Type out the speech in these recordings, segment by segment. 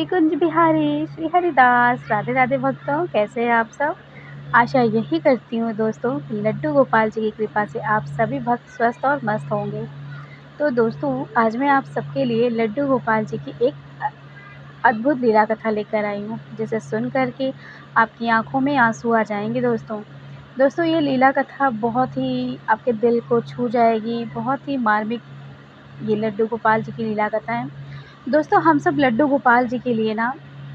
श्री कुंज बिहारी श्री हरिदास। राधे राधे भक्तों, कैसे हैं आप सब। आशा यही करती हूँ दोस्तों कि लड्डू गोपाल जी की कृपा से आप सभी भक्त स्वस्थ और मस्त होंगे। तो दोस्तों, आज मैं आप सबके लिए लड्डू गोपाल जी की एक अद्भुत लीला कथा लेकर आई हूँ, जिसे सुन करके आपकी आंखों में आंसू आ जाएंगे। दोस्तों, ये लीला कथा बहुत ही आपके दिल को छू जाएगी। बहुत ही मार्मिक ये लड्डू गोपाल जी की लीला कथा है। दोस्तों, हम सब लड्डू गोपाल जी के लिए ना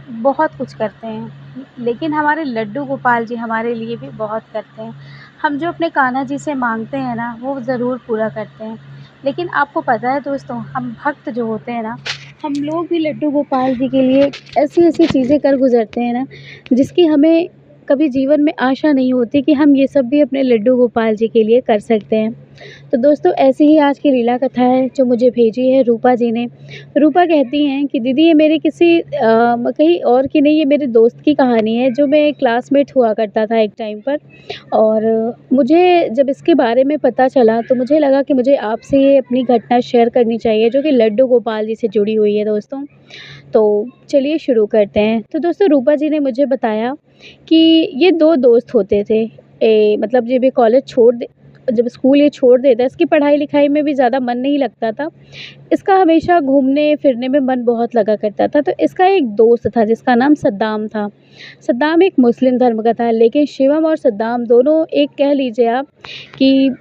बहुत कुछ करते हैं, लेकिन हमारे लड्डू गोपाल जी हमारे लिए भी बहुत करते हैं। हम जो अपने कान्हा जी से मांगते हैं ना, वो ज़रूर पूरा करते हैं। लेकिन आपको पता है दोस्तों, हम भक्त जो होते हैं ना, हम लोग भी लड्डू गोपाल जी के लिए ऐसी-ऐसी चीज़ें कर गुज़रते हैं ना, जिसकी हमें कभी जीवन में आशा नहीं होती कि हम ये सब भी अपने लड्डू गोपाल जी के लिए कर सकते हैं। तो दोस्तों, ऐसी ही आज की लीला कथा है जो मुझे भेजी है रूपा जी ने। रूपा कहती हैं कि दीदी, ये मेरी किसी कहीं और की नहीं, ये मेरे दोस्त की कहानी है जो मेरे क्लासमेट हुआ करता था एक टाइम पर। और मुझे जब इसके बारे में पता चला तो मुझे लगा कि मुझे आपसे ये अपनी घटना शेयर करनी चाहिए, जो कि लड्डू गोपाल जी से जुड़ी हुई है दोस्तों। तो चलिए शुरू करते हैं। तो दोस्तों, रूपा जी ने मुझे बताया कि ये 2 दोस्त होते थे। मतलब जब ये कॉलेज छोड़ दे जब स्कूल ये छोड़ देता है, इसकी पढ़ाई-लिखाई में भी ज़्यादा मन नहीं लगता था। इसका हमेशा घूमने-फिरने में मन बहुत लगा करता था। तो इसका एक दोस्त था जिसका नाम सद्दाम था। सद्दाम एक मुस्लिम धर्म का था, लेकिन शिवम और सद्दाम दोनों एक कह लीजिए आप कि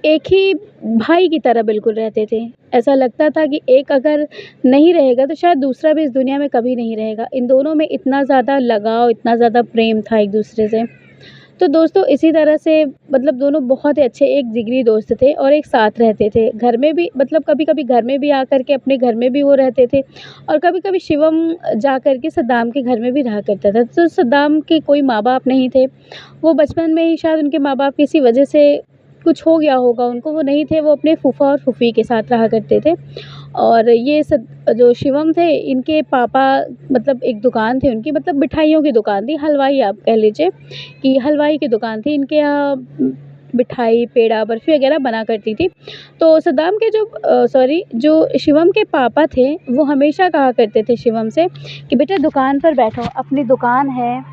एक ही भाई की तरह बिल्कुल रहते थे। ऐसा लगता था कि एक अगर नहीं रहेगा तो शायद दूसरा भी इस दुनिया में कभी नहीं रहेगा। इन दोनों में इतना ज़्यादा लगाव, इतना ज़्यादा प्रेम था एक-दूसरे से। तो दोस्तों, इसी तरह से मतलब दोनों बहुत ही अच्छे एक जिगरी दोस्त थे और एक साथ रहते थे। घर में भी मतलब कभी-कभी घर में भी आकर के अपने घर में भी वो रहते थे, और कभी-कभी शिवम जा कर के सद्दाम के घर में भी रहा करता था। तो सद्दाम के कोई माँ-बाप नहीं थे। वो बचपन में ही शायद उनके माँ-बाप किसी वजह से कुछ हो गया होगा उनको, वो नहीं थे, वो अपने फूफा और फूफी के साथ रहा करते थे। और ये जो शिवम थे, इनके पापा मतलब एक दुकान थी उनकी, मतलब मिठाइयों की दुकान थी, हलवाई आप कह लीजिए कि हलवाई की दुकान थी। इनके यहाँ मिठाई, पेड़ा, बर्फ़ी वग़ैरह बना करती थी। तो सद्दाम के जो शिवम के पापा थे, वो हमेशा कहा करते थे शिवम से कि बेटा दुकान पर बैठो, अपनी दुकान है,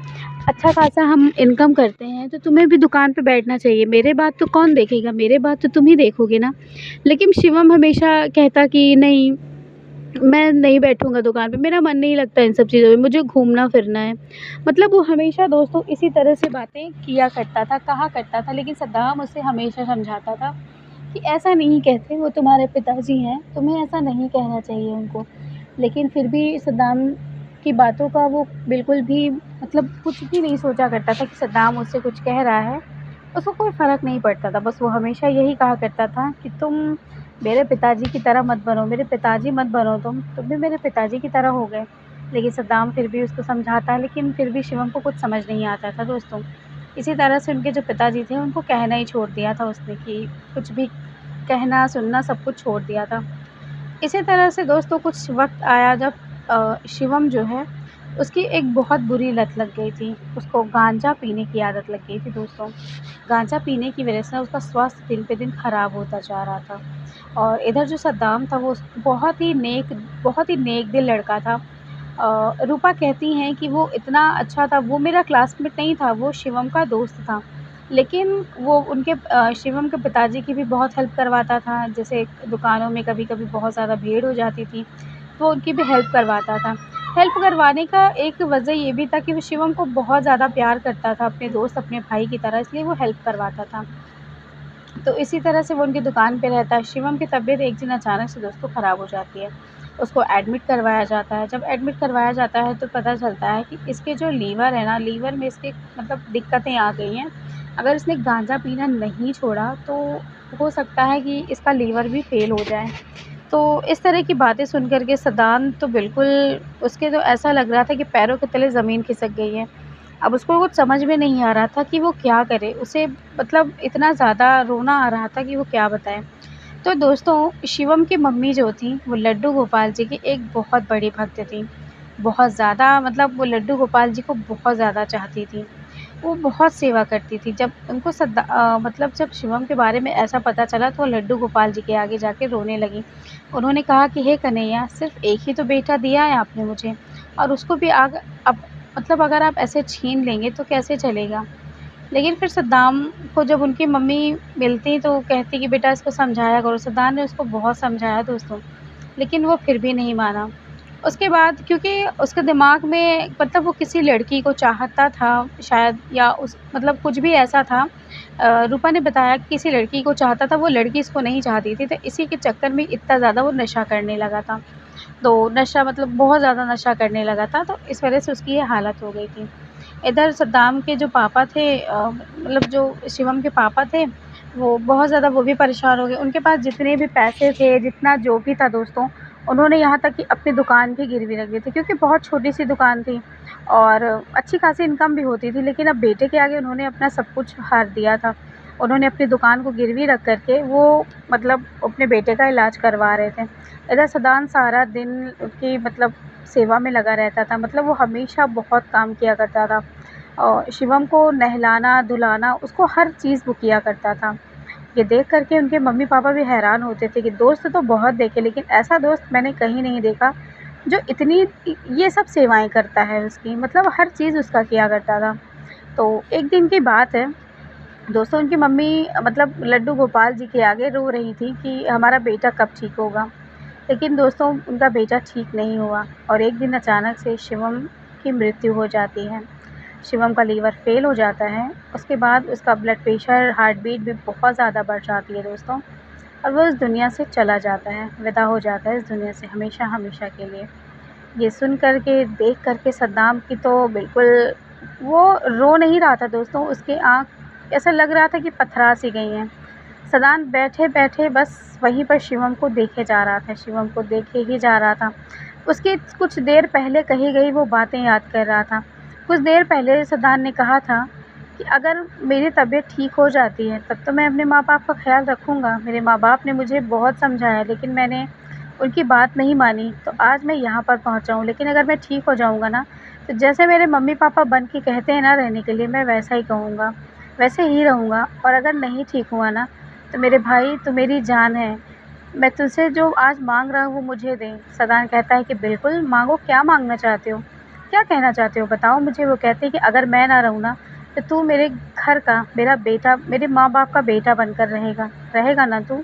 अच्छा खासा हम इनकम करते हैं, तो तुम्हें भी दुकान पे बैठना चाहिए। मेरे बाद तो कौन देखेगा, मेरे बाद तो तुम ही देखोगे ना। लेकिन शिवम हमेशा कहता कि नहीं, मैं नहीं बैठूँगा दुकान पे, मेरा मन नहीं लगता इन सब चीज़ों में, मुझे घूमना-फिरना है। मतलब वो हमेशा दोस्तों इसी तरह से बातें किया करता था, कहा करता था, लेकिन सद्दाम उसे हमेशा समझाता था कि ऐसा नहीं कहते, वो तुम्हारे पिताजी हैं, तुम्हें ऐसा नहीं कहना चाहिए उनको। लेकिन फिर भी सद्दाम की बातों का वो बिल्कुल भी मतलब कुछ भी नहीं सोचा करता था कि सद्दाम उससे कुछ कह रहा है। उसको कोई फ़र्क नहीं पड़ता था, बस वो हमेशा यही कहा करता था कि तुम मेरे पिताजी की तरह मत बनो, मेरे पिताजी मत बनो तुम भी मेरे पिताजी की तरह हो गए। लेकिन सद्दाम फिर भी उसको समझाता, लेकिन फिर भी शिवम को कुछ समझ नहीं आता था दोस्तों। इसी तरह से उनके जो पिताजी थे, उनको कहना ही छोड़ दिया था उसने कि कुछ भी कहना, सुनना सब कुछ छोड़ दिया था। इसी तरह से दोस्तों कुछ वक़्त आया जब शिवम जो है, उसकी एक बहुत बुरी लत लग गई थी। उसको गांजा पीने की आदत लग गई थी दोस्तों। गांजा पीने की वजह से उसका स्वास्थ्य दिन पे दिन ख़राब होता जा रहा था। और इधर जो सद्दाम था, वो बहुत ही नेक दिल लड़का था। रूपा कहती हैं कि वो इतना अच्छा था, वो मेरा क्लासमेट नहीं था, वो शिवम का दोस्त था। लेकिन वो उनके शिवम के पिताजी की भी बहुत हेल्प करवाता था। जैसे दुकानों में कभी-कभी बहुत ज़्यादा भीड़ हो जाती थी, तो उनकी भी हेल्प करवाता था। हेल्प करवाने का एक वजह ये भी था कि वो शिवम को बहुत ज़्यादा प्यार करता था, अपने दोस्त, अपने भाई की तरह, इसलिए वो हेल्प करवाता था। तो इसी तरह से वो उनकी दुकान पे रहता है। शिवम की तबीयत एक दिन अचानक से दोस्तों ख़राब हो जाती है। उसको एडमिट करवाया जाता है। जब एडमिट करवाया जाता है तो पता चलता है कि इसके जो लीवर है ना, लीवर में इसके मतलब दिक्कतें आ गई हैं। अगर इसने गांजा पीना नहीं छोड़ा तो हो सकता है कि इसका लीवर भी फ़ेल हो जाए। तो इस तरह की बातें सुन कर के सद्दाम तो बिल्कुल, उसके तो ऐसा लग रहा था कि पैरों के तले ज़मीन खिसक गई है। अब उसको कुछ समझ में नहीं आ रहा था कि वो क्या करे। उसे मतलब इतना ज़्यादा रोना आ रहा था कि वो क्या बताए। तो दोस्तों, शिवम की मम्मी जो थी, वो लड्डू गोपाल जी की एक बहुत बड़ी भक्त थी। बहुत ज़्यादा मतलब वो लड्डू गोपाल जी को बहुत ज़्यादा चाहती थी। वो बहुत सेवा करती थी। जब उनको मतलब जब शिवम के बारे में ऐसा पता चला तो वो लड्डू गोपाल जी के आगे जाके रोने लगी। उन्होंने कहा कि हे कन्हैया, सिर्फ़ एक ही तो बेटा दिया है आपने मुझे, और उसको भी अब मतलब अगर आप ऐसे छीन लेंगे तो कैसे चलेगा? लेकिन फिर सद्दाम को जब उनकी मम्मी मिलती तो वो कहती कि बेटा इसको समझाया करो। सद्दाम ने उसको बहुत समझाया दोस्तों, लेकिन वो फिर भी नहीं माना। उसके बाद क्योंकि उसके दिमाग में मतलब वो किसी लड़की को चाहता था शायद, या उस मतलब कुछ भी ऐसा था। रूपा ने बताया कि किसी लड़की को चाहता था, वो लड़की इसको नहीं चाहती थी, तो इसी के चक्कर में इतना ज़्यादा वो नशा करने लगा था। तो नशा मतलब बहुत ज़्यादा नशा करने लगा था, तो इस वजह से उसकी ये हालत हो गई थी। इधर सद्दाम के जो पापा थे, मतलब जो शिवम के पापा थे, वो बहुत ज़्यादा वो भी परेशान हो गए। उनके पास जितने भी पैसे थे, जितना जो भी था दोस्तों, उन्होंने यहाँ तक कि अपनी दुकान भी गिरवी रख दी थी, क्योंकि बहुत छोटी-सी दुकान थी और अच्छी खासी इनकम भी होती थी। लेकिन अब बेटे के आगे उन्होंने अपना सब कुछ हार दिया था। उन्होंने अपनी दुकान को गिरवी रख कर के वो मतलब अपने बेटे का इलाज करवा रहे थे। इधर सदान सारा दिन उसकी मतलब सेवा में लगा रहता था, मतलब वो हमेशा बहुत काम किया करता था। और शिवम को नहलाना-धुलाना, उसको हर चीज़ वो किया करता था। ये देख कर के उनके मम्मी-पापा भी हैरान होते थे कि दोस्त तो बहुत देखे, लेकिन ऐसा दोस्त मैंने कहीं नहीं देखा, जो इतनी ये सब सेवाएँ करता है उसकी, मतलब हर चीज़ उसका किया करता था। तो एक दिन की बात है दोस्तों, उनकी मम्मी मतलब लड्डू गोपाल जी के आगे रो रही थी कि हमारा बेटा कब ठीक होगा। लेकिन दोस्तों उनका बेटा ठीक नहीं हुआ और एक दिन अचानक से शिवम की मृत्यु हो जाती है। शिवम का लीवर फ़ेल हो जाता है, उसके बाद उसका ब्लड प्रेशर, हार्ट बीट भी बहुत ज़्यादा बढ़ जाती है दोस्तों, और वो इस दुनिया से चला जाता है, विदा हो जाता है इस दुनिया से हमेशा-हमेशा के लिए। ये सुन कर के, देख कर के सद्दाम की तो बिल्कुल वो रो नहीं रहा था दोस्तों, उसकी आँख ऐसा लग रहा था कि पथरा सी गई हैं। सदान बैठे-बैठे बस वहीं पर शिवम को देखे जा रहा था, शिवम को देखे ही जा रहा था। उसकी कुछ देर पहले कही गई वो बातें याद कर रहा था। कुछ देर पहले सदान ने कहा था कि अगर मेरी तबीयत ठीक हो जाती है, तब तो मैं अपने माँ-बाप का ख़्याल रखूँगा। मेरे माँ-बाप ने मुझे बहुत समझाया, लेकिन मैंने उनकी बात नहीं मानी, तो आज मैं यहाँ पर पहुँचा हूँ। लेकिन अगर मैं ठीक हो जाऊँगा ना, तो जैसे मेरे मम्मी-पापा बन के कहते हैं ना रहने के लिए, मैं वैसा ही कहूँगा, वैसे ही रहूँगा। और अगर नहीं ठीक हुआ ना, तो मेरे भाई तू मेरी जान है, मैं तुझसे जो आज माँग रहा हूँ वो मुझे दे। सदान कहता है कि बिल्कुल माँगो, क्या माँगना चाहते हो? क्या कहना चाहते हो बताओ मुझे? वो कहते हैं कि अगर मैं ना रहूँ ना, तो तू मेरे घर का, मेरा बेटा, मेरे माँ-बाप का बेटा बनकर रहेगा, रहेगा ना तू?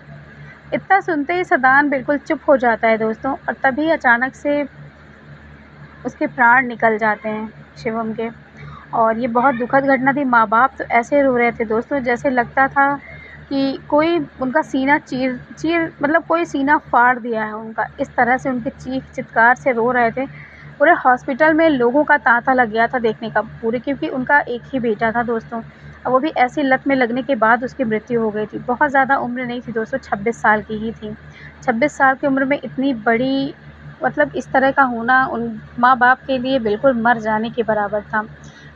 इतना सुनते ही सदान बिल्कुल चुप हो जाता है दोस्तों, और तभी अचानक से उसके प्राण निकल जाते हैं शिवम के। और ये बहुत दुखद घटना थी। माँ-बाप तो ऐसे रो रहे थे दोस्तों, जैसे लगता था कि कोई उनका सीना चीर चीर मतलब कोई सीना फाड़ दिया है उनका। इस तरह से उनकी चीख-चित्कार से रो रहे थे। पूरे हॉस्पिटल में लोगों का तांता लग गया था देखने का पूरे, क्योंकि उनका एक ही बेटा था दोस्तों। और वो भी ऐसी लत में लगने के बाद उसकी मृत्यु हो गई थी। बहुत ज़्यादा उम्र नहीं थी दोस्तों, 26 साल की ही थी। 26 साल की उम्र में इतनी बड़ी मतलब इस तरह का होना उन माँ-बाप के लिए बिल्कुल मर जाने के बराबर था।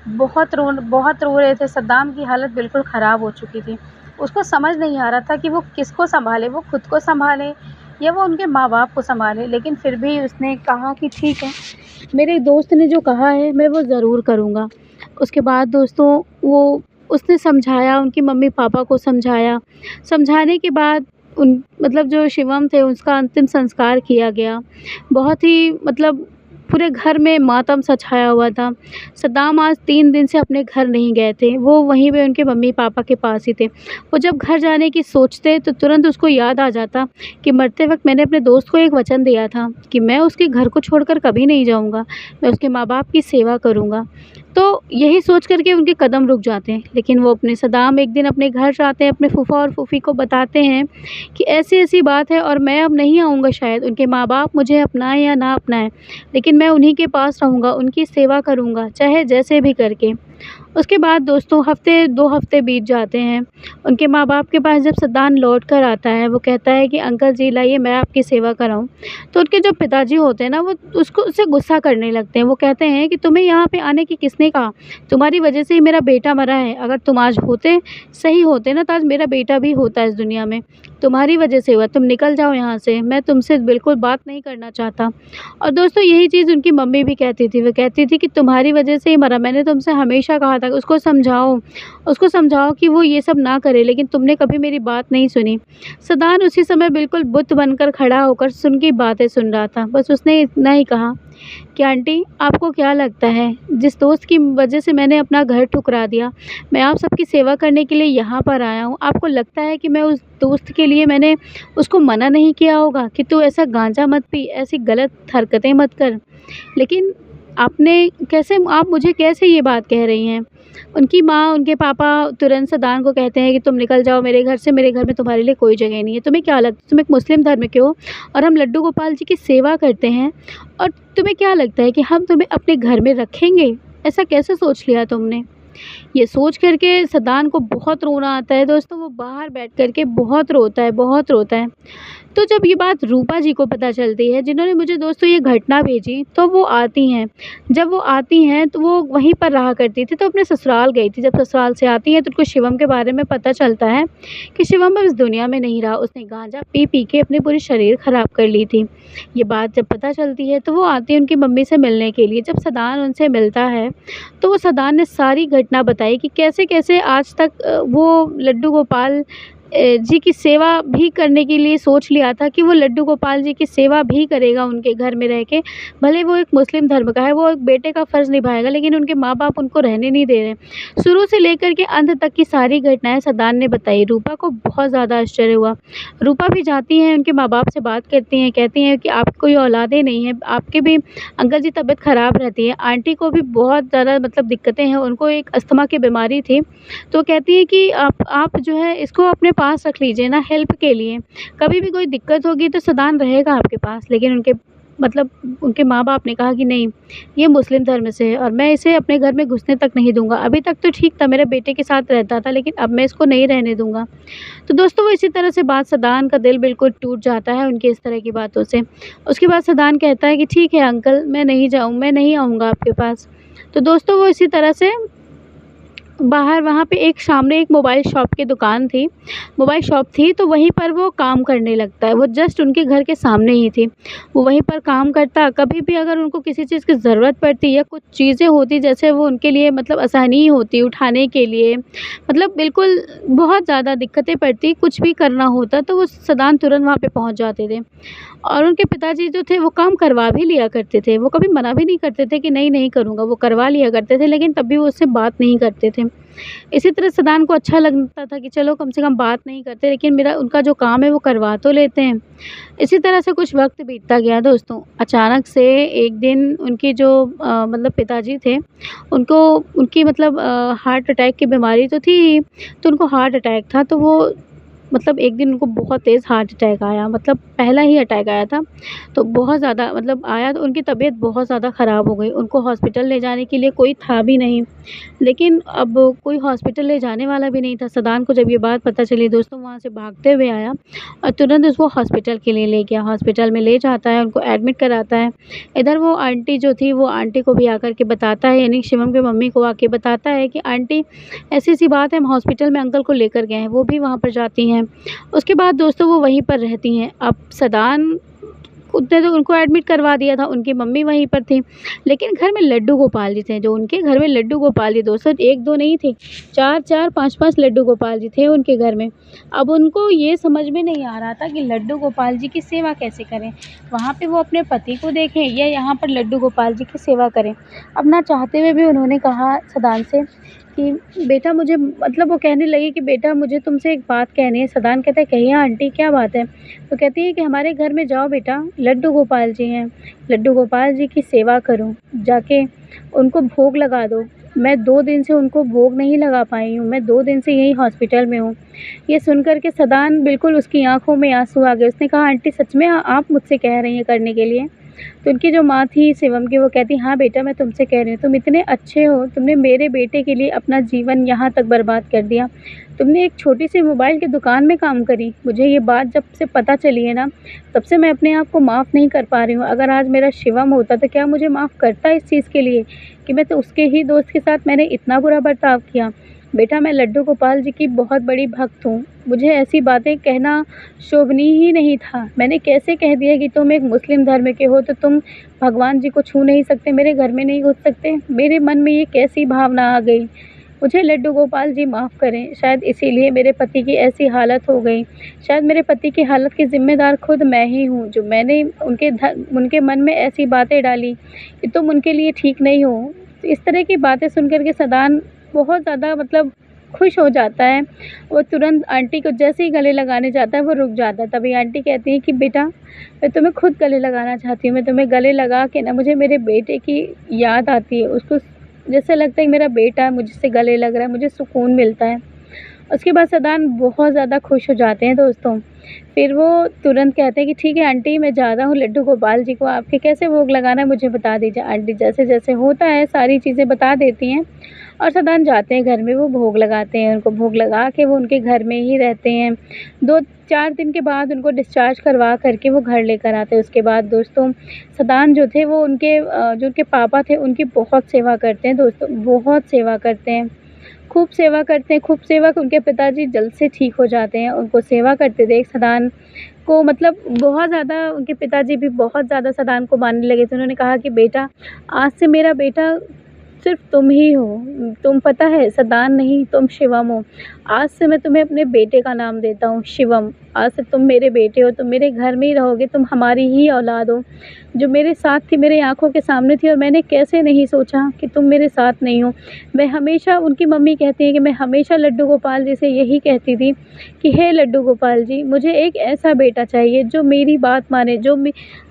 बहुत रो रहे थे, सद्दाम की हालत बिल्कुल ख़राब हो चुकी थी। उसको समझ नहीं आ रहा था कि वो किसको सँभाले, वो खुद को सँभाले या वो उनके माँ-बाप को सँभाले। लेकिन फिर भी उसने कहा कि ठीक है, मेरे दोस्त ने जो कहा है मैं वो ज़रूर करूँगा। उसके बाद दोस्तों वो उसने समझाया, उनके मम्मी-पापा को समझाया। समझाने के बाद उन मतलब जो शिवम थे उसका अंतिम संस्कार किया गया। बहुत ही मतलब पूरे घर में मातम सा छाया हुआ था। सद्दाम आज 3 दिन से अपने घर नहीं गए थे। वो वहीं पे उनके मम्मी-पापा के पास ही थे। वो जब घर जाने की सोचते तो तुरंत उसको याद आ जाता कि मरते वक़्त मैंने अपने दोस्त को एक वचन दिया था कि मैं उसके घर को छोड़कर कभी नहीं जाऊँगा। मैं उसके माँ-बाप की सेवा करूँगा। तो यही सोच कर के उनके कदम रुक जाते हैं। लेकिन वो अपने सद्दाम एक दिन अपने घर जाते हैं, अपने फूफा और फूफी को बताते हैं कि ऐसी-ऐसी बात है और मैं अब नहीं आऊँगा शायद। उनके माँ-बाप मुझे अपनाएँ या ना अपनाएँ, लेकिन मैं उन्हीं के पास रहूँगा, उनकी सेवा करूँगा, चाहे जैसे भी करके। उसके बाद दोस्तों हफ़्ते 2 हफ़्ते बीत जाते हैं। उनके माँ-बाप के पास जब सद्दाम लौट कर आता है, वो कहता है कि अंकल जी लाइए मैं आपकी सेवा कराऊँ। तो उनके जो पिताजी होते हैं ना, वो उससे गुस्सा करने लगते हैं। वो कहते हैं कि तुम्हें यहाँ पे आने की किसने कहा? तुम्हारी वजह से ही मेरा बेटा मरा है। अगर तुम आज होते, सही होते ना, तो आज मेरा बेटा भी होता इस दुनिया में। तुम्हारी वजह से हुआ, तुम निकल जाओ यहाँ से, मैं तुमसे बिल्कुल बात नहीं करना चाहता। और दोस्तों यही चीज़ उनकी मम्मी भी कहती थी। वो कहती थी कि तुम्हारी वजह से ही मरा, मैंने तुमसे हमेशा हमेशा कहा था उसको समझाओ कि वो ये सब ना करे, लेकिन तुमने कभी मेरी बात नहीं सुनी। सदान उसी समय बिल्कुल बुत बनकर खड़ा होकर सुन की बातें सुन रहा था। बस उसने इतना ही कहा कि आंटी, आपको क्या लगता है जिस दोस्त की वजह से मैंने अपना घर ठुकरा दिया, मैं आप सबकी सेवा करने के लिए यहाँ पर आया हूँ, आपको लगता है कि मैं उस दोस्त के लिए मैंने उसको मना नहीं किया होगा कि तू ऐसा गांजा मत पी, ऐसी गलत हरकतें मत कर? लेकिन आप मुझे कैसे ये बात कह रही हैं? उनकी माँ, उनके पापा तुरंत सदान को कहते हैं कि तुम निकल जाओ मेरे घर से, मेरे घर में तुम्हारे लिए कोई जगह नहीं है। तुम्हें क्या लगता है, तुम एक मुस्लिम धर्म के हो और हम लड्डू गोपाल जी की सेवा करते हैं, और तुम्हें क्या लगता है कि हम तुम्हें अपने घर में रखेंगे? ऐसा कैसे सोच लिया तुमने? ये सोच कर के सदान को बहुत रोना आता है दोस्तों। वो बाहर बैठ कर के बहुत रोता है, बहुत रोता है। तो जब ये बात रूपा जी को पता चलती है, जिन्होंने मुझे दोस्तों ये घटना भेजी, तो वो आती हैं। जब वो आती हैं तो वो वहीं पर रहा करती थी, तो अपने ससुराल गई थी। जब ससुराल से आती हैं तो उनको शिवम के बारे में पता चलता है कि शिवम अब इस दुनिया में नहीं रहा। उसने गांजा पी पी के अपने पूरी शरीर ख़राब कर ली थी। ये बात जब पता चलती है तो वो आती है उनकी मम्मी से मिलने के लिए। जब सदान उनसे मिलता है तो वो सदान ने सारी घटना बताई कि कैसे कैसे आज तक वो लड्डू गोपाल जी की सेवा भी करने के लिए सोच लिया था कि वो लड्डू गोपाल जी की सेवा भी करेगा उनके घर में रह के। भले वो एक मुस्लिम धर्म का है, वो एक बेटे का फ़र्ज़ निभाएगा, लेकिन उनके माँ-बाप उनको रहने नहीं दे रहे। शुरू से लेकर के अंत तक की सारी घटनाएँ सदान ने बताई। रूपा को बहुत ज़्यादा आश्चर्य हुआ। रूपा भी जाती हैं, उनके माँ-बाप से बात करती हैं, कहती हैं कि आपकी कोई औलादें नहीं हैं, आपके भी अंकल जी तबीयत ख़राब रहती है। आंटी को भी बहुत ज़्यादा मतलब दिक्कतें हैं, उनको एक अस्थमा की बीमारी थी। तो कहती है कि आप जो है इसको अपने पास रख लीजिए ना, हेल्प के लिए। कभी भी कोई दिक्कत होगी तो सदान रहेगा आपके पास। लेकिन उनके माँ-बाप ने कहा कि नहीं, ये मुस्लिम धर्म से है और मैं इसे अपने घर में घुसने तक नहीं दूँगा। अभी तक तो ठीक था, मेरे बेटे के साथ रहता था, लेकिन अब मैं इसको नहीं रहने दूँगा। तो दोस्तों वो इसी तरह से बात, सदान का दिल बिल्कुल टूट जाता है उनकी इस तरह की बातों से। उसके बाद सदान कहता है कि ठीक है अंकल, मैं नहीं आऊँगा आपके पास। तो दोस्तों वो इसी तरह से बाहर, वहाँ पे एक सामने एक मोबाइल शॉप थी, तो वहीं पर वो काम करने लगता है। वो जस्ट उनके घर के सामने ही थी। वो वहीं पर काम करता, कभी भी अगर उनको किसी चीज़ की ज़रूरत पड़ती या कुछ चीज़ें होती जैसे वो उनके लिए मतलब आसानी होती उठाने के लिए, मतलब बिल्कुल बहुत ज़्यादा दिक्कतें पड़ती, कुछ भी करना होता तो वो सदान तुरंत वहाँ पे पहुँच जाते थे। और उनके पिताजी जो थे वो काम करवा भी लिया करते थे। वो कभी मना भी नहीं करते थे कि नहीं, नहीं करूँगा, वो करवा लिया करते थे, लेकिन तब भी वो उससे बात नहीं करते थे। इसी तरह सदान को अच्छा लगता था कि चलो कम से कम बात नहीं करते, लेकिन मेरा उनका जो काम है वो करवा तो लेते हैं। इसी तरह से कुछ वक़्त बीतता गया दोस्तों। अचानक से एक दिन उनके जो मतलब पिताजी थे, उनको उनकी मतलब हार्ट अटैक की बीमारी तो थी ही, तो उनको हार्ट अटैक था। तो वो मतलब एक दिन उनको बहुत तेज़ हार्ट अटैक आया, मतलब पहला ही अटैक आया था, तो बहुत ज़्यादा मतलब आया, तो उनकी तबीयत बहुत ज़्यादा ख़राब हो गई। उनको हॉस्पिटल ले जाने के लिए कोई था भी नहीं, लेकिन अब कोई हॉस्पिटल ले जाने वाला भी नहीं था। सदान को जब ये बात पता चली दोस्तों, वहाँ से भागते हुए आया और तुरंत उसको हॉस्पिटल के लिए ले गया। हॉस्पिटल में ले जाता है, उनको एडमिट कराता है। इधर वो आंटी जो थी, वो आंटी को भी आकर के बताता है, यानी शिवम की मम्मी को आके बताता है कि आंटी ऐसी-ऐसी बात है, हम हॉस्पिटल में अंकल को लेकर गए हैं। वो भी वहाँ पर जाती हैं। उसके बाद दोस्तों वो वहीं पर रहती हैं। अब सदान उसने तो उनको एडमिट करवा दिया था, उनकी मम्मी वहीं पर थी, लेकिन घर में लड्डू गोपाल जी थे। जो उनके घर में लड्डू गोपाल जी दोस्तों 1-2 नहीं थे, 4-4 5-5 लड्डू गोपाल जी थे उनके घर में। अब उनको ये समझ में नहीं आ रहा था कि लड्डू गोपाल जी की सेवा कैसे करें। वहाँ पे वो अपने पति को देखें या यहाँ पर लड्डू गोपाल जी की सेवा करें। अब ना चाहते हुए भी उन्होंने कहा सदान से कि बेटा मुझे, मतलब वो कहने लगी कि बेटा मुझे तुमसे एक बात कहनी है। सदान कहता है कहिए आंटी, क्या बात है? तो कहती है कि हमारे घर में जाओ बेटा, लड्डू गोपाल जी हैं, लड्डू गोपाल जी की सेवा करो, जाके उनको भोग लगा दो। मैं 2 दिन से उनको भोग नहीं लगा पाई हूँ, मैं 2 दिन से यहीं हॉस्पिटल में हूँ। ये सुनकर के सदान बिल्कुल, उसकी आँखों में आँसू आ गए। उसने कहा आंटी सच में आप मुझसे कह रही हैं करने के लिए? तो उनकी जो माँ थी शिवम की, वो कहती हाँ बेटा मैं तुमसे कह रही हूँ, तुम इतने अच्छे हो, तुमने मेरे बेटे के लिए अपना जीवन यहाँ तक बर्बाद कर दिया। तुमने एक छोटी सी मोबाइल की दुकान में काम करी। मुझे ये बात जब से पता चली है ना, तब से मैं अपने आप को माफ़ नहीं कर पा रही हूँ। अगर आज मेरा शिवम होता तो क्या मुझे माफ़ करता इस चीज़ के लिए कि मैं तो उसके ही दोस्त के साथ मैंने इतना बुरा बर्ताव किया। बेटा मैं लड्डू गोपाल जी की बहुत बड़ी भक्त हूँ। मुझे ऐसी बातें कहना शोभनीय ही नहीं था। मैंने कैसे कह दिया कि तुम एक मुस्लिम धर्म के हो तो तुम भगवान जी को छू नहीं सकते, मेरे घर में नहीं घुस सकते। मेरे मन में ये कैसी भावना आ गई। मुझे लड्डू गोपाल जी माफ़ करें, शायद इसीलिए मेरे पति की ऐसी हालत हो गई। शायद मेरे पति की हालत की ज़िम्मेदार खुद मैं ही हूँ, जो मैंने उनके मन में ऐसी बातें डाली कि तुम उनके लिए ठीक नहीं हो। तो इस तरह की बातें सुन कर के सदान बहुत ज़्यादा मतलब खुश हो जाता है। वो तुरंत आंटी को जैसे ही गले लगाने जाता है वो रुक जाता है। तभी आंटी कहती हैं कि बेटा मैं तुम्हें खुद गले लगाना चाहती हूँ। मैं तुम्हें गले लगा के ना मुझे मेरे बेटे की याद आती है। उसको जैसे लगता है कि मेरा बेटा है मुझसे गले लग रहा है, मुझे सुकून मिलता है। उसके बाद सदान बहुत ज़्यादा खुश हो जाते हैं दोस्तों। फिर वो तुरंत कहते हैं कि ठीक है आंटी मैं जा रहा हूँ लड्डू गोपाल जी को आपके कैसे भोग लगाना है मुझे बता दीजिए। आंटी जैसे-जैसे होता है सारी चीज़ें बता देती हैं और सदान जाते हैं घर में, वो भोग लगाते हैं। उनको भोग लगा के वो उनके घर में ही रहते हैं। 2-4 दिन के बाद उनको डिस्चार्ज करवा कर के वो घर लेकर आते हैं। उसके बाद दोस्तों सदान जो थे वो जो उनके पापा थे उनकी बहुत सेवा करते हैं दोस्तों, बहुत सेवा करते हैं। खूब सेवा करते हैं, खूब सेवा उनके पिताजी जल्द से ठीक हो जाते हैं। उनको सेवा करते देख सदान को मतलब बहुत ज़्यादा उनके पिताजी भी बहुत ज़्यादा सदान को मानने लगे थे। उन्होंने कहा कि बेटा आज से मेरा बेटा सिर्फ़ तुम ही हो। तुम पता है सदान नहीं तुम शिवम हो। आज से मैं तुम्हें अपने बेटे का नाम देता हूँ शिवम। आज से तुम मेरे बेटे हो, तुम मेरे घर में ही रहोगे, तुम हमारी ही औलाद हो। जो मेरे साथ थी, मेरी आँखों के सामने थी और मैंने कैसे नहीं सोचा कि तुम मेरे साथ नहीं हो। मैं हमेशा उनकी मम्मी कहती हैं कि मैं हमेशा लड्डू गोपाल जी से यही कहती थी कि हे लड्डू गोपाल जी मुझे एक ऐसा बेटा चाहिए जो मेरी बात माने, जो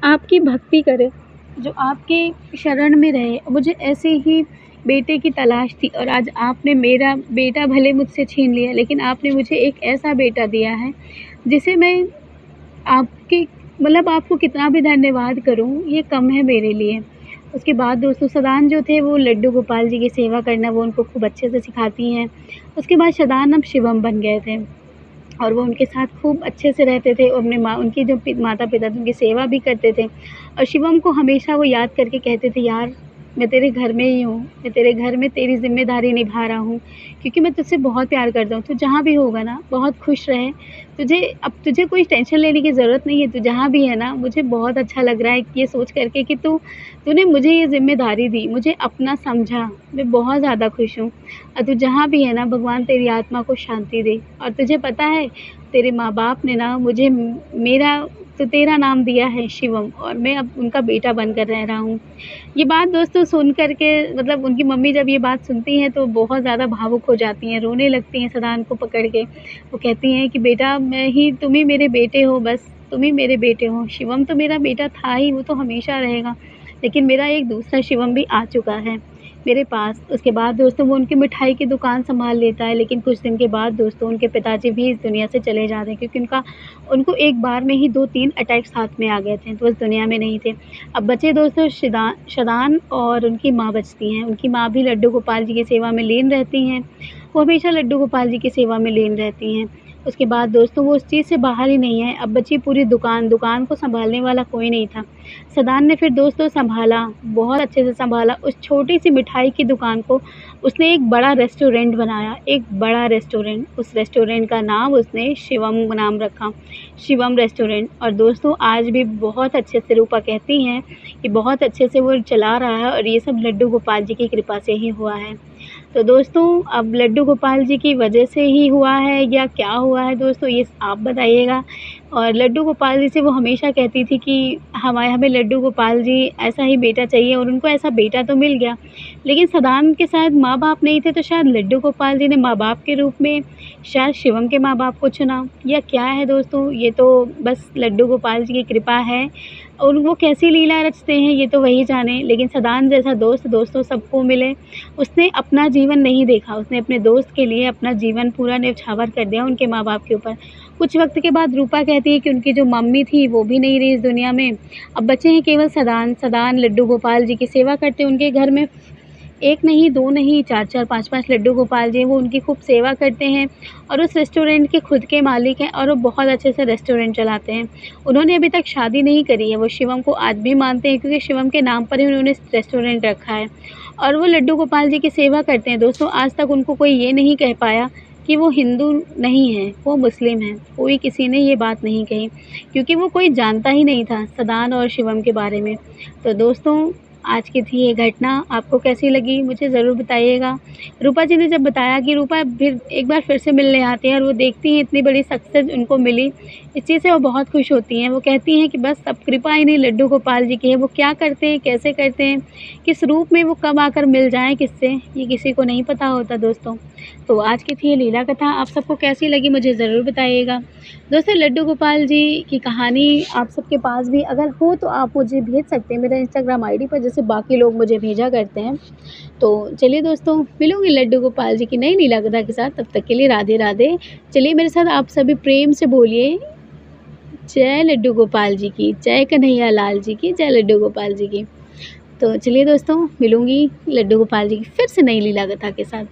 आपकी भक्ति करे, जो आपके शरण में रहे। मुझे ऐसे ही बेटे की तलाश थी और आज आपने मेरा बेटा भले मुझसे छीन लिया लेकिन आपने मुझे एक ऐसा बेटा दिया है जिसे मैं आपकी मतलब आपको कितना भी धन्यवाद करूँ ये कम है मेरे लिए। उसके बाद दोस्तों सदान जो थे वो लड्डू गोपाल जी की सेवा करना वो उनको खूब अच्छे से सिखाती हैं। उसके बाद सदान अब शिवम बन गए थे और वो उनके साथ खूब अच्छे से रहते थे और उनकी जो माता-पिता थे उनकी सेवा भी करते थे और शिवम को हमेशा वो याद करके कहते थे यार मैं तेरे घर में ही हूँ, मैं तेरे घर में तेरी ज़िम्मेदारी निभा रहा हूँ क्योंकि मैं तुझसे बहुत प्यार करता हूँ। तू जहाँ भी होगा ना बहुत खुश रहे। तुझे कोई टेंशन लेने की ज़रूरत नहीं है, तू जहाँ भी है ना मुझे बहुत अच्छा लग रहा है ये सोच कर के कि तूने मुझे ये ज़िम्मेदारी दी, मुझे अपना समझा, मैं बहुत ज़्यादा खुश हूँ। और तू जहाँ भी है ना भगवान तेरी आत्मा को शांति दे। और तुझे पता है तेरे माँ-बाप ने ना मुझे तेरा नाम दिया है शिवम और मैं अब उनका बेटा बनकर रह रहा हूँ। ये बात दोस्तों सुन कर के मतलब उनकी मम्मी जब ये बात सुनती हैं तो बहुत ज़्यादा भावुक हो जाती हैं, रोने लगती हैं सदान को पकड़ के। वो कहती हैं कि बेटा तुम ही मेरे बेटे हो बस, तुम ही मेरे बेटे हो। शिवम तो मेरा बेटा था ही, वो तो हमेशा रहेगा, लेकिन मेरा एक दूसरा शिवम भी आ चुका है मेरे पास। उसके बाद दोस्तों वो उनकी मिठाई की दुकान सँभाल लेता है, लेकिन कुछ दिन के बाद दोस्तों उनके पिताजी भी इस दुनिया से चले जाते हैं क्योंकि उनको एक बार में ही 2-3 अटैक साथ में आ गए थे, तो इस दुनिया में नहीं थे। अब बचे दोस्तों शदान और उनकी माँ बचती हैं। उनकी माँ भी लड्डू गोपाल जी की सेवा में लीन रहती हैं। वो हमेशा लड्डू गोपाल जी की सेवा में लीन रहती हैं। उसके बाद दोस्तों वो उस चीज़ से बाहर ही नहीं है। अब बची पूरी दुकान, दुकान को सँभालने वाला कोई नहीं था। सदान ने फिर दोस्तों सँभाला, बहुत अच्छे से सँभाला उस छोटी-सी मिठाई की दुकान को। उसने एक बड़ा रेस्टोरेंट बनाया, एक बड़ा रेस्टोरेंट। उस रेस्टोरेंट का नाम उसने शिवम नाम रखा, शिवम रेस्टोरेंट। और दोस्तों आज भी बहुत अच्छे से रूपा कहती हैं कि बहुत अच्छे से वो चला रहा है और ये सब लड्डू गोपाल जी की कृपा से ही हुआ है। तो दोस्तों अब लड्डू गोपाल जी की वजह से ही हुआ है या क्या हुआ है दोस्तों ये आप बताइएगा। और लड्डू गोपाल जी से वो हमेशा कहती थी कि हमें लड्डू गोपाल जी ऐसा ही बेटा चाहिए और उनको ऐसा बेटा तो मिल गया। लेकिन सदान के शायद माँ-बाप नहीं थे तो शायद लड्डू गोपाल जी ने माँ-बाप के रूप में शायद शिवम के माँ-बाप को चुना या क्या है दोस्तों, ये तो बस लड्डू गोपाल जी की कृपा है और वो कैसी लीला रचते हैं ये तो वही जाने। लेकिन सदान जैसा दोस्त दोस्तों सबको मिले। उसने अपना जीवन नहीं देखा, उसने अपने दोस्त के लिए अपना जीवन पूरा न्यौछावर कर दिया उनके माँ-बाप के ऊपर। कुछ वक़्त के बाद रूपा कहती है कि उनकी जो मम्मी थी वो भी नहीं रही इस दुनिया में। अब बचे हैं केवल सदान। सदान लड्डू गोपाल जी की सेवा करते हैं उनके घर में। 1 नहीं, 2 नहीं, 4-4, 5-5 लड्डू गोपाल जी हैं, वो उनकी खूब सेवा करते हैं और उस रेस्टोरेंट के खुद के मालिक हैं और वो बहुत अच्छे से रेस्टोरेंट चलाते हैं। उन्होंने अभी तक शादी नहीं करी है, वो शिवम को आज भी मानते हैं क्योंकि शिवम के नाम पर ही उन्होंने रेस्टोरेंट रखा है। और वो लड्डू गोपाल जी की सेवा करते हैं दोस्तों। आज तक उनको कोई ये नहीं कह पाया कि वो हिंदू नहीं हैं, वो मुस्लिम हैं। कोई किसी ने ये बात नहीं कही, क्योंकि वो कोई जानता ही नहीं था सदान और शिवम के बारे में। तो दोस्तों, आज की थी ये घटना, आपको कैसी लगी मुझे ज़रूर बताइएगा। रूपा जी ने जब बताया कि रूपा फिर एक बार फिर से मिलने आती हैं और वो देखती हैं इतनी बड़ी सक्सेस उनको मिली, इस चीज़ से वो बहुत खुश होती हैं। वो कहती हैं कि बस सब कृपा इन्हीं लड्डू गोपाल जी की है। वो क्या करते हैं, कैसे करते हैं, किस रूप में वो कब आकर मिल जाएँ किससे, ये किसी को नहीं पता होता दोस्तों। तो आज की थी ये लीला कथा, आप सबको कैसी लगी मुझे ज़रूर बताइएगा। दोस्तों, लड्डू गोपाल जी की कहानी आप सबके पास भी अगर हो तो आप मुझे भेज सकते हैं मेरे इंस्टाग्राम आईडी पर, जैसे बाकी लोग मुझे भेजा करते हैं। तो चलिए दोस्तों, मिलूँगी लड्डू गोपाल जी की नई लीला कथा के साथ, तब तक के लिए राधे राधे। चलिए मेरे साथ आप सभी प्रेम से बोलिए, जय लड्डू गोपाल जी की, जय कन्हैया लाल जी की, जय लड्डू गोपाल जी की। तो चलिए दोस्तों, मिलूँगी लड्डू गोपाल जी की फिर से नई लीला कथा के साथ।